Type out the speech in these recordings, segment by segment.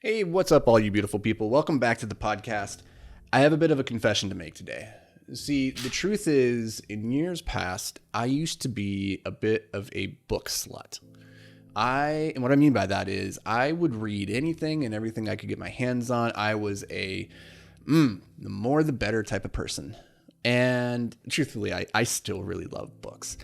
Hey, what's up, all you beautiful people? Welcome back to the podcast. I have a bit of a confession to make today. See, the truth is, in years past, I used to be a bit of a book slut. And what I mean by that is, I would read anything and everything I could get my hands on. I was the more the better type of person. And truthfully, I still really love books.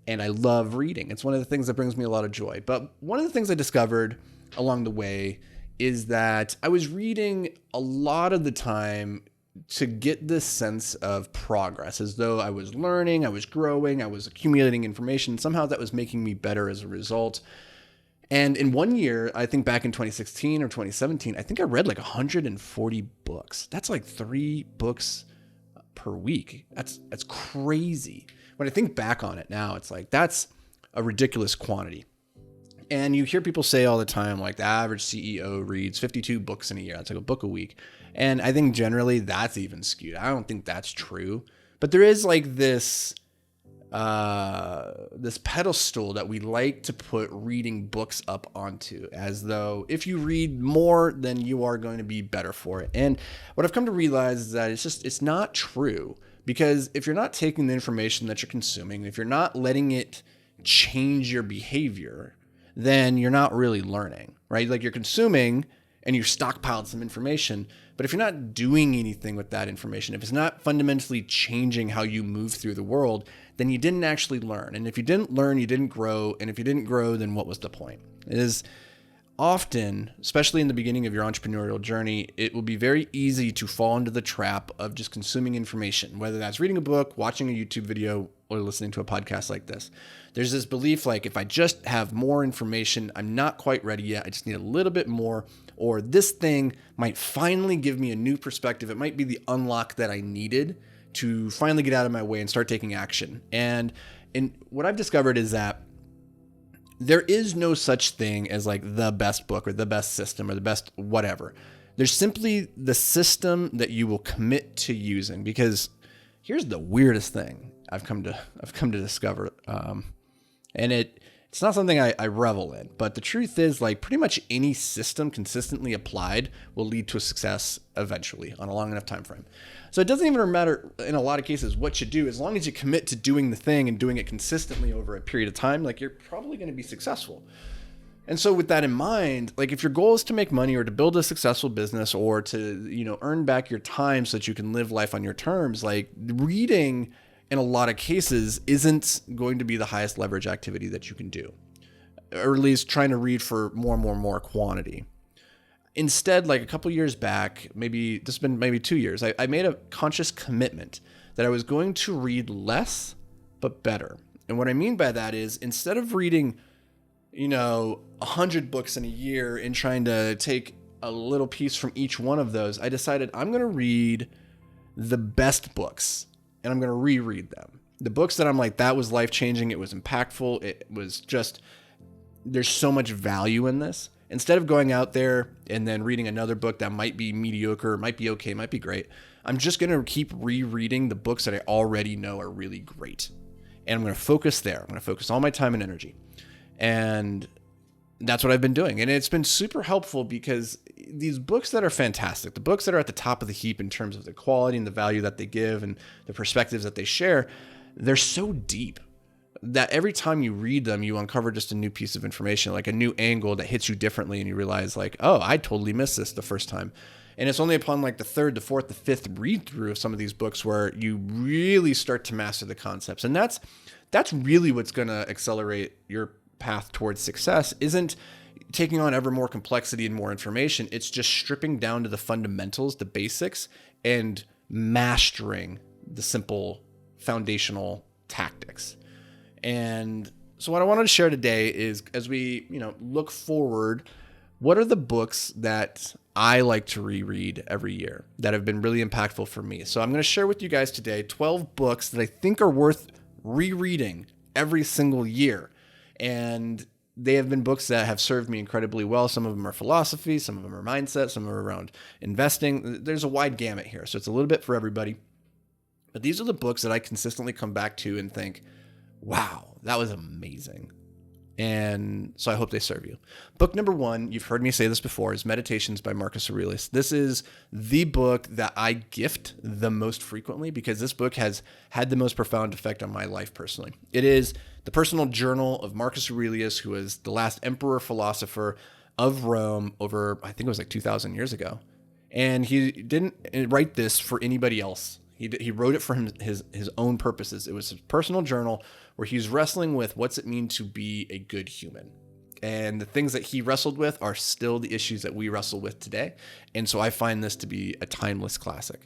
And I love reading. It's one of the things that brings me a lot of joy. But one of the things I discovered along the way is that I was reading a lot of the time to get this sense of progress, as though I was learning, I was growing, I was accumulating information. Somehow that was making me better as a result. And in one year, I think back in 2016 or 2017, I think I read like 140 books. That's like 3 books per week. That's crazy. When I think back on it now, it's like that's a ridiculous quantity. And you hear people say all the time, like the average CEO reads 52 books in a year. That's like a book a week. And I think generally that's even skewed. I don't think that's true. But there is like this pedestal that we like to put reading books up onto, as though if you read more, then you are going to be better for it. And what I've come to realize is that it's not true. Because if you're not taking the information that you're consuming, if you're not letting it change your behavior, then you're not really learning, right? Like you're consuming and you've stockpiled some information, but if you're not doing anything with that information, if it's not fundamentally changing how you move through the world, then you didn't actually learn. And if you didn't learn, you didn't grow. And if you didn't grow, then what was the point? It is often, especially in the beginning of your entrepreneurial journey, it will be very easy to fall into the trap of just consuming information, whether that's reading a book, watching a YouTube video, or listening to a podcast like this. There's this belief like, if I just have more information, I'm not quite ready yet. I just need a little bit more, or this thing might finally give me a new perspective. It might be the unlock that I needed to finally get out of my way and start taking action. And what I've discovered is that there is no such thing as like the best book or the best system or the best whatever. There's simply the system that you will commit to using. Because here's the weirdest thing I've come to discover, and it's not something I revel in. But the truth is, like, pretty much any system consistently applied will lead to a success eventually on a long enough time frame. So it doesn't even matter in a lot of cases what you do, as long as you commit to doing the thing and doing it consistently over a period of time, like, you're probably going to be successful. And so with that in mind, like, if your goal is to make money or to build a successful business or to, earn back your time so that you can live life on your terms, like, reading in a lot of cases isn't going to be the highest leverage activity that you can do, or at least trying to read for more quantity. Instead, like a couple years back, maybe 2 years, I made a conscious commitment that I was going to read less, but better. And what I mean by that is, instead of reading, 100 books in a year and trying to take a little piece from each one of those, I decided I'm going to read the best books and I'm going to reread them. The books that I'm like, that was life-changing. It was impactful. It was just, there's so much value in this. Instead of going out there and then reading another book that might be mediocre, might be okay, might be great, I'm just going to keep rereading the books that I already know are really great. And I'm going to focus there. I'm going to focus all my time and energy. And that's what I've been doing. And it's been super helpful because these books that are fantastic, the books that are at the top of the heap in terms of the quality and the value that they give and the perspectives that they share, they're so deep that every time you read them, you uncover just a new piece of information, like a new angle that hits you differently. And you realize like, oh, I totally missed this the first time. And it's only upon like the third, the fourth, the fifth read through of some of these books where you really start to master the concepts. And that's really what's going to accelerate your path towards success. Isn't taking on ever more complexity and more information. It's just stripping down to the fundamentals, the basics, and mastering the simple foundational tactics. And so what I wanted to share today is, as we, look forward, what are the books that I like to reread every year that have been really impactful for me? So I'm going to share with you guys today 12 books that I think are worth rereading every single year. And they have been books that have served me incredibly well. Some of them are philosophy, some of them are mindset, some are around investing. There's a wide gamut here, so it's a little bit for everybody. But these are the books that I consistently come back to and think, wow, that was amazing. And so I hope they serve you. Book number 1, you've heard me say this before, is Meditations by Marcus Aurelius. This is the book that I gift the most frequently because this book has had the most profound effect on my life personally. It is the personal journal of Marcus Aurelius, who was the last emperor philosopher of Rome over, I think it was like 2,000 years ago. And he didn't write this for anybody else. He wrote it for his own purposes. It was his personal journal where he's wrestling with what's it mean to be a good human. And the things that he wrestled with are still the issues that we wrestle with today. And so I find this to be a timeless classic.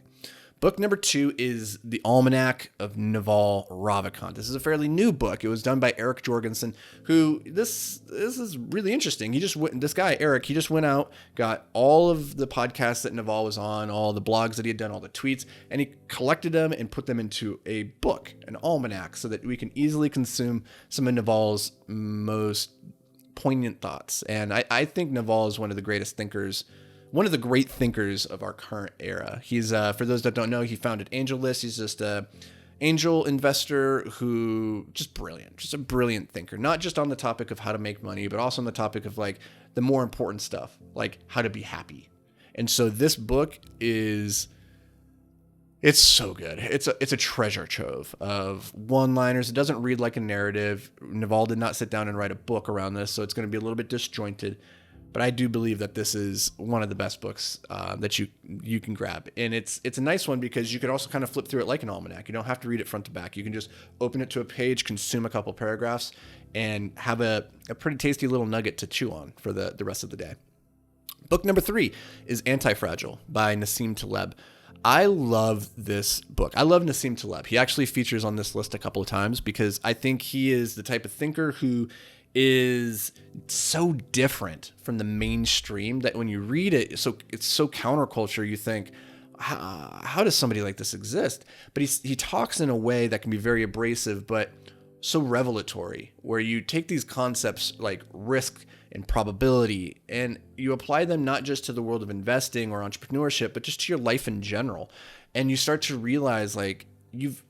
Book number 2 is The Almanac of Naval Ravikant. This is a fairly new book. It was done by Eric Jorgensen, who this is really interesting. This guy, Eric, he just went out, got all of the podcasts that Naval was on, all the blogs that he had done, all the tweets, and he collected them and put them into a book, an almanac, so that we can easily consume some of Naval's most poignant thoughts. And I think Naval is one of the great thinkers of our current era. He's, for those that don't know, he founded AngelList. He's just a angel investor who just a brilliant thinker, not just on the topic of how to make money, but also on the topic of like the more important stuff, like how to be happy. And so this book it's so good. It's a treasure trove of one-liners. It doesn't read like a narrative. Naval did not sit down and write a book around this, so it's going to be a little bit disjointed. But I do believe that this is one of the best books that you can grab. And it's a nice one because you can also kind of flip through it like an almanac. You don't have to read it front to back. You can just open it to a page, consume a couple paragraphs, and have a pretty tasty little nugget to chew on for the rest of the day. Book number 3 is Anti-Fragile by Nassim Taleb. I love this book. I love Nassim Taleb. He actually features on this list a couple of times because I think he is the type of thinker who is so different from the mainstream that when you read it, it's so counterculture, you think, how does somebody like this exist? But he talks in a way that can be very abrasive, but so revelatory, where you take these concepts like risk and probability and you apply them not just to the world of investing or entrepreneurship, but just to your life in general. And you start to realize like, you've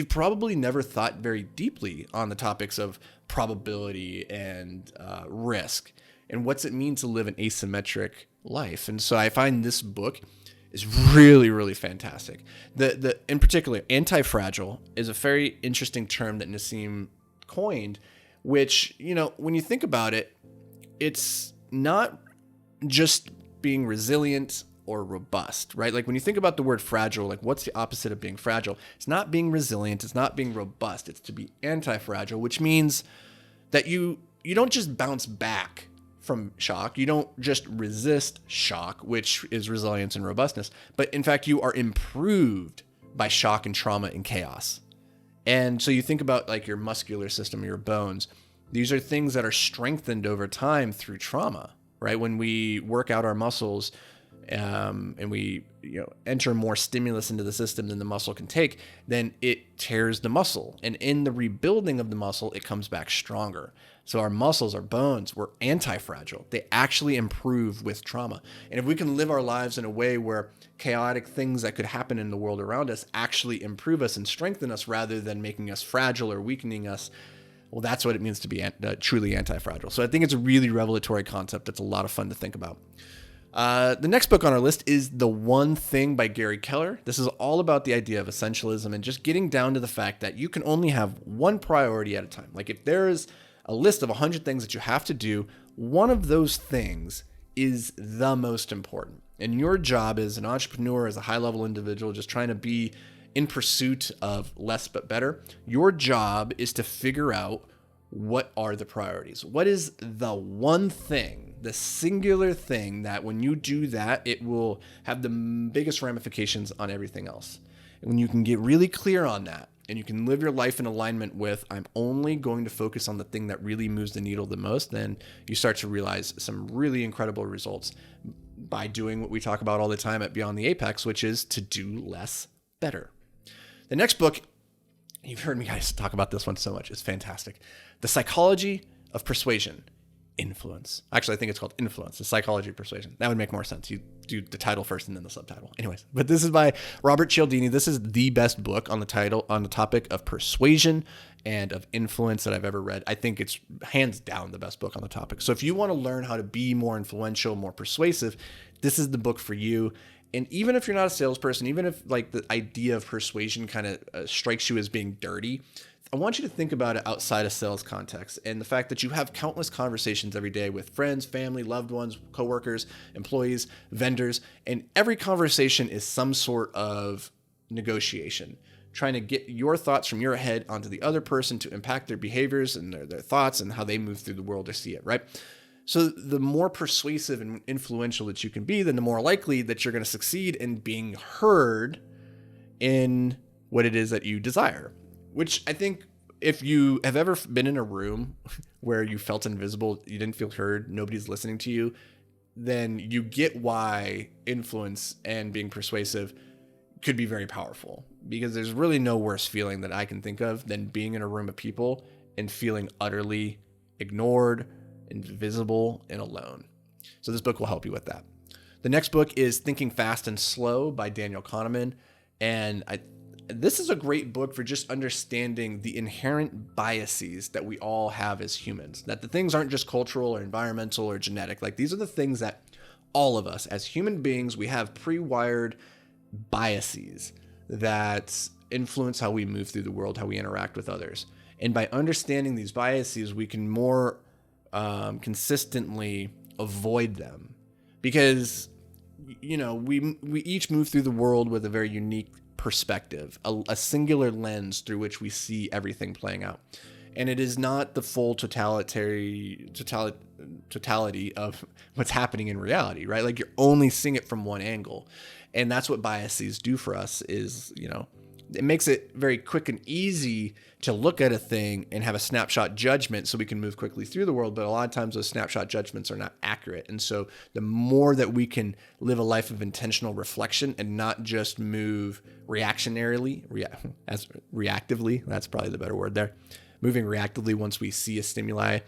probably never thought very deeply on the topics of probability and risk and what's it mean to live an asymmetric life. And so I find this book is really, really fantastic. The in particular, anti-fragile is a very interesting term that Nassim coined, which, when you think about it, it's not just being resilient or robust, right? Like when you think about the word fragile, like what's the opposite of being fragile? It's not being resilient. It's not being robust. It's to be anti-fragile, which means that you don't just bounce back from shock. You don't just resist shock, which is resilience and robustness, but in fact, you are improved by shock and trauma and chaos. And so you think about like your muscular system, your bones. These are things that are strengthened over time through trauma, right? When we work out our muscles, and we enter more stimulus into the system than the muscle can take, then it tears the muscle. And in the rebuilding of the muscle, it comes back stronger. So our muscles, our bones, were anti-fragile. They actually improve with trauma. And if we can live our lives in a way where chaotic things that could happen in the world around us actually improve us and strengthen us rather than making us fragile or weakening us, well, that's what it means to be truly anti-fragile. So I think it's a really revelatory concept that's a lot of fun to think about. The next book on our list is The One Thing by Gary Keller. This is all about the idea of essentialism and just getting down to the fact that you can only have one priority at a time. Like if there is a list of 100 things that you have to do, one of those things is the most important. And your job as an entrepreneur, as a high-level individual, just trying to be in pursuit of less but better, your job is to figure out what are the priorities. What is the one thing, the singular thing that when you do that, it will have the biggest ramifications on everything else. And when you can get really clear on that and you can live your life in alignment with, I'm only going to focus on the thing that really moves the needle the most, then you start to realize some really incredible results by doing what we talk about all the time at Beyond the Apex, which is to do less better. The next book, you've heard me guys talk about this one so much. It's fantastic. The Psychology of Persuasion. influence. Actually, I think it's called Influence, the Psychology of Persuasion. That would make more sense. You do the title first and then the subtitle. Anyways, but this is by Robert Cialdini. This is the best book on the topic of persuasion and of influence that I've ever read. I think it's hands down the best book on the topic. So if you want to learn how to be more influential, more persuasive, this is the book for you. And even if you're not a salesperson, even if like the idea of persuasion kind of strikes you as being dirty, I want you to think about it outside of sales context and the fact that you have countless conversations every day with friends, family, loved ones, coworkers, employees, vendors, and every conversation is some sort of negotiation, trying to get your thoughts from your head onto the other person to impact their behaviors and their thoughts and how they move through the world or see it, right? So the more persuasive and influential that you can be, then the more likely that you're going to succeed in being heard in what it is that you desire. Which I think if you have ever been in a room where you felt invisible, you didn't feel heard, nobody's listening to you, then you get why influence and being persuasive could be very powerful. Because there's really no worse feeling that I can think of than being in a room of people and feeling utterly ignored, invisible, and alone. So this book will help you with that. The next book is Thinking Fast and Slow by Daniel Kahneman. And this is a great book for just understanding the inherent biases that we all have as humans, that the things aren't just cultural or environmental or genetic. Like these are the things that all of us as human beings, we have pre-wired biases that influence how we move through the world, how we interact with others. And by understanding these biases, we can more consistently avoid them because, you know, we each move through the world with a very unique perspective, a singular lens through which we see everything playing out. And it is not the full totality of what's happening in reality, right? Like you're only seeing it from one angle. And that's what biases do for us is, you know, it makes it very quick and easy to look at a thing and have a snapshot judgment so we can move quickly through the world. But a lot of times those snapshot judgments are not accurate. And so the more that we can live a life of intentional reflection and not just move reactively, that's probably the better word there, moving reactively once we see a stimuli,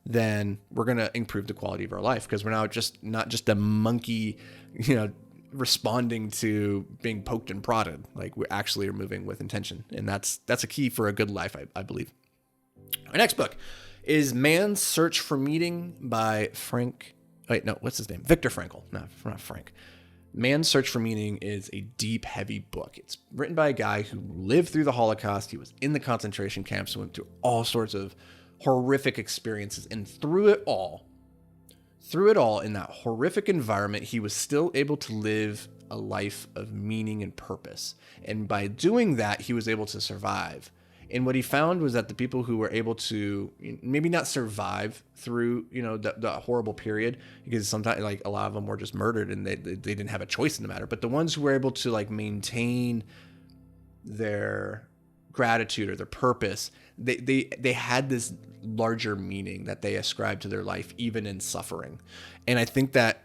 then we're going to improve the quality of our life because we're now not just a monkey, you know, responding to being poked and prodded. Like we actually are moving with intention. And that's a key for a good life, I believe. Our next book is Man's Search for Meaning by Viktor Frankl. No, not Frank. Man's Search for Meaning is a deep, heavy book. It's written by a guy who lived through the Holocaust. He was in the concentration camps, went through all sorts of horrific experiences. And through it all, in that horrific environment, he was still able to live a life of meaning and purpose. And by doing that, he was able to survive. And what he found was that the people who were able to maybe not survive through, you know, the horrible period, because sometimes like a lot of them were just murdered and they didn't have a choice in the matter. But the ones who were able to like maintain their gratitude or their purpose, they had this larger meaning that they ascribed to their life, even in suffering. And I think that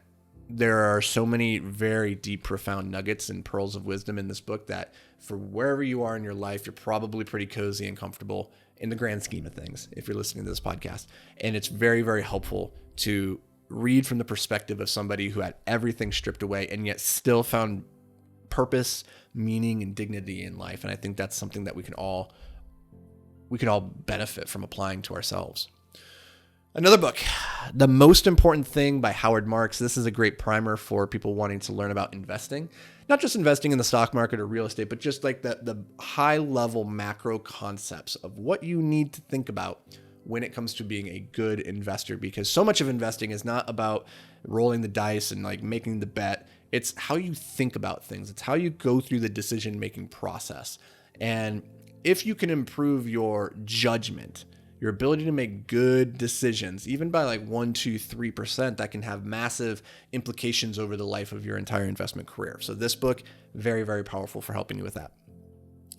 there are so many very deep, profound nuggets and pearls of wisdom in this book that for wherever you are in your life, you're probably pretty cozy and comfortable in the grand scheme of things, if you're listening to this podcast. And it's very, very helpful to read from the perspective of somebody who had everything stripped away and yet still found purpose, meaning, and dignity in life. And I think that's something that we can all benefit from applying to ourselves. Another book, The Most Important Thing by Howard Marks. This is a great primer for people wanting to learn about investing, not just investing in the stock market or real estate, but just like the high level macro concepts of what you need to think about when it comes to being a good investor, because so much of investing is not about rolling the dice and like making the bet. It's how you think about things. It's how you go through the decision-making process. And if you can improve your judgment, your ability to make good decisions, even by like 1%, 2%, 3%, that can have massive implications over the life of your entire investment career. So this book, very, very powerful for helping you with that.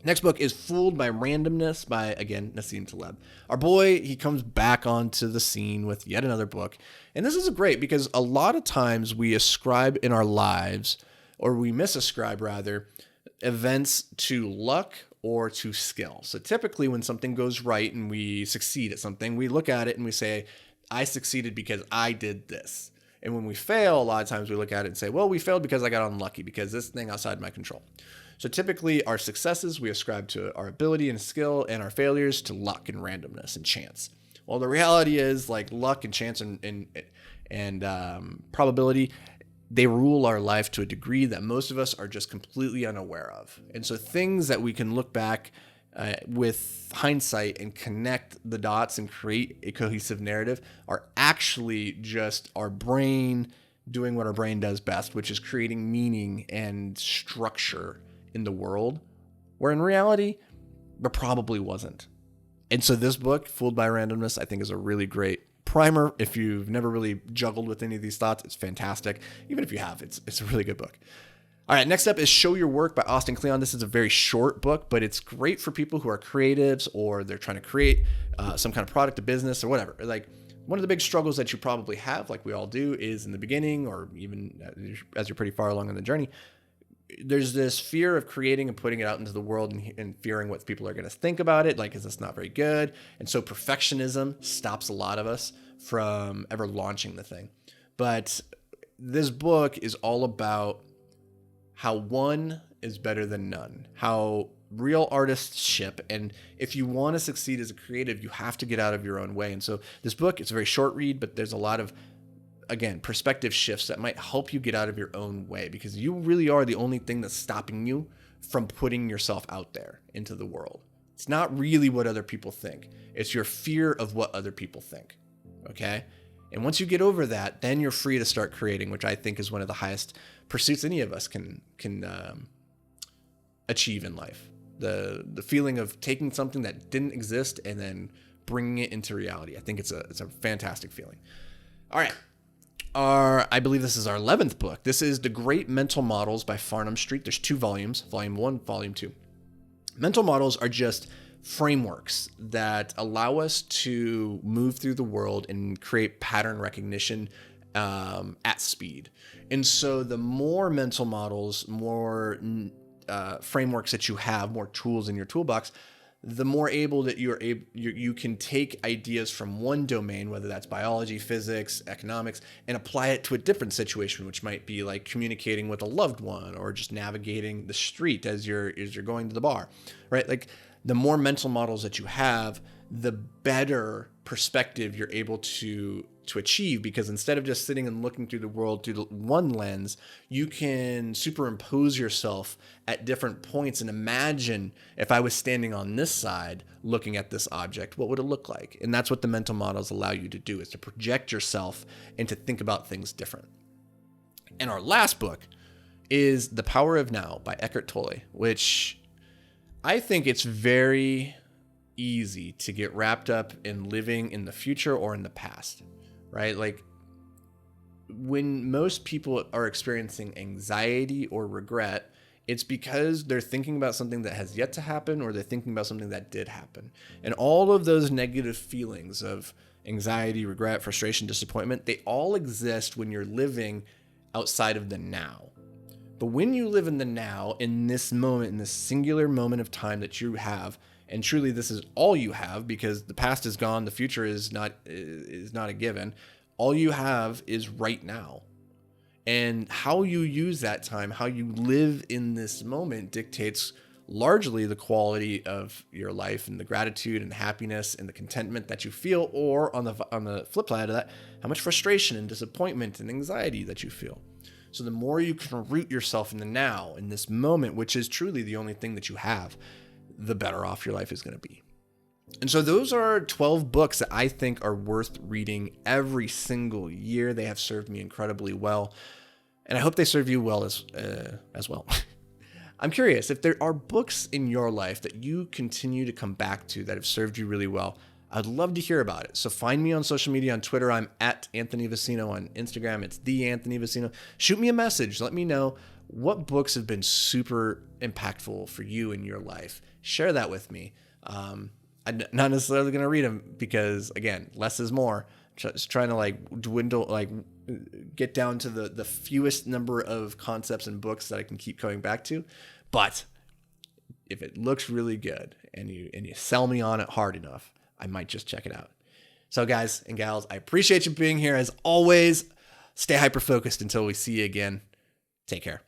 Next book is Fooled by Randomness by, again, Nassim Taleb. Our boy, he comes back onto the scene with yet another book. And this is great because a lot of times we ascribe in our lives, or we misascribe rather, events to luck or to skill. So typically when something goes right and we succeed at something, we look at it and we say, I succeeded because I did this. And when we fail, a lot of times we look at it and say, well, we failed because I got unlucky, because this thing outside my control. So typically our successes, we ascribe to our ability and skill, and our failures to luck and randomness and chance. Well, the reality is, like, luck and chance and probability, they rule our life to a degree that most of us are just completely unaware of. And so things that we can look back with hindsight and connect the dots and create a cohesive narrative are actually just our brain doing what our brain does best, which is creating meaning and structure in the world, where in reality, there probably wasn't. And so this book, Fooled by Randomness, I think is a really great primer. If you've never really juggled with any of these thoughts, it's fantastic. Even if you have, it's a really good book. All right, next up is Show Your Work by Austin Kleon. This is a very short book, but it's great for people who are creatives, or they're trying to create some kind of product, a business, or whatever. Like, one of the big struggles that you probably have, like we all do, is in the beginning, or even as you're pretty far along in the journey, there's this fear of creating and putting it out into the world, and fearing what people are going to think about it. Like, is this not very good? And so perfectionism stops a lot of us from ever launching the thing. But this book is all about how one is better than none, how real artists ship. And if you want to succeed as a creative, you have to get out of your own way. And so this book, it's a very short read, but there's a lot of, again, perspective shifts that might help you get out of your own way, because you really are the only thing that's stopping you from putting yourself out there into the world. It's not really what other people think. It's your fear of what other people think. Okay? And once you get over that, then you're free to start creating, which I think is one of the highest pursuits any of us can achieve in life. The feeling of taking something that didn't exist and then bringing it into reality. I think it's a fantastic feeling. All right. I believe this is our 11th book. This is The Great Mental Models by Farnham Street. There's 2 volumes, volume 1, volume 2. Mental models are just frameworks that allow us to move through the world and create pattern recognition at speed. And so the more mental models, more frameworks that you have, more tools in your toolbox, the more able that you can take ideas from one domain, whether that's biology, physics, economics, and apply it to a different situation, which might be like communicating with a loved one, or just navigating the street as you're going to the bar, right? Like, the more mental models that you have, the better perspective you're able to achieve, because instead of just sitting and looking through the world through one lens, you can superimpose yourself at different points and imagine, if I was standing on this side looking at this object, what would it look like? And that's what the mental models allow you to do, is to project yourself and to think about things different. And our last book is The Power of Now by Eckhart Tolle, which I think it's very easy to get wrapped up in living in the future or in the past, right? Like, when most people are experiencing anxiety or regret, it's because they're thinking about something that has yet to happen, or they're thinking about something that did happen. And all of those negative feelings of anxiety, regret, frustration, disappointment, they all exist when you're living outside of the now. But when you live in the now, in this moment, in this singular moment of time that you have, and truly this is all you have, because the past is gone, the future is not a given. All you have is right now. And how you use that time, how you live in this moment, dictates largely the quality of your life, and the gratitude and happiness and the contentment that you feel, or on the flip side of that, how much frustration and disappointment and anxiety that you feel. So the more you can root yourself in the now, in this moment, which is truly the only thing that you have, the better off your life is going to be. And so those are 12 books that I think are worth reading every single year. They have served me incredibly well, and I hope they serve you well as well. I'm curious if there are books in your life that you continue to come back to that have served you really well. I'd love to hear about it. So find me on social media. On Twitter, I'm at Anthony Vicino. On Instagram, it's the Anthony Vicino. Shoot me a message. Let me know what books have been super impactful for you in your life. Share that with me. I'm not necessarily going to read them, because, again, less is more. Just trying to get down to the fewest number of concepts and books that I can keep coming back to. But if it looks really good and you sell me on it hard enough, I might just check it out. So guys and gals, I appreciate you being here as always. Stay hyper focused until we see you again. Take care.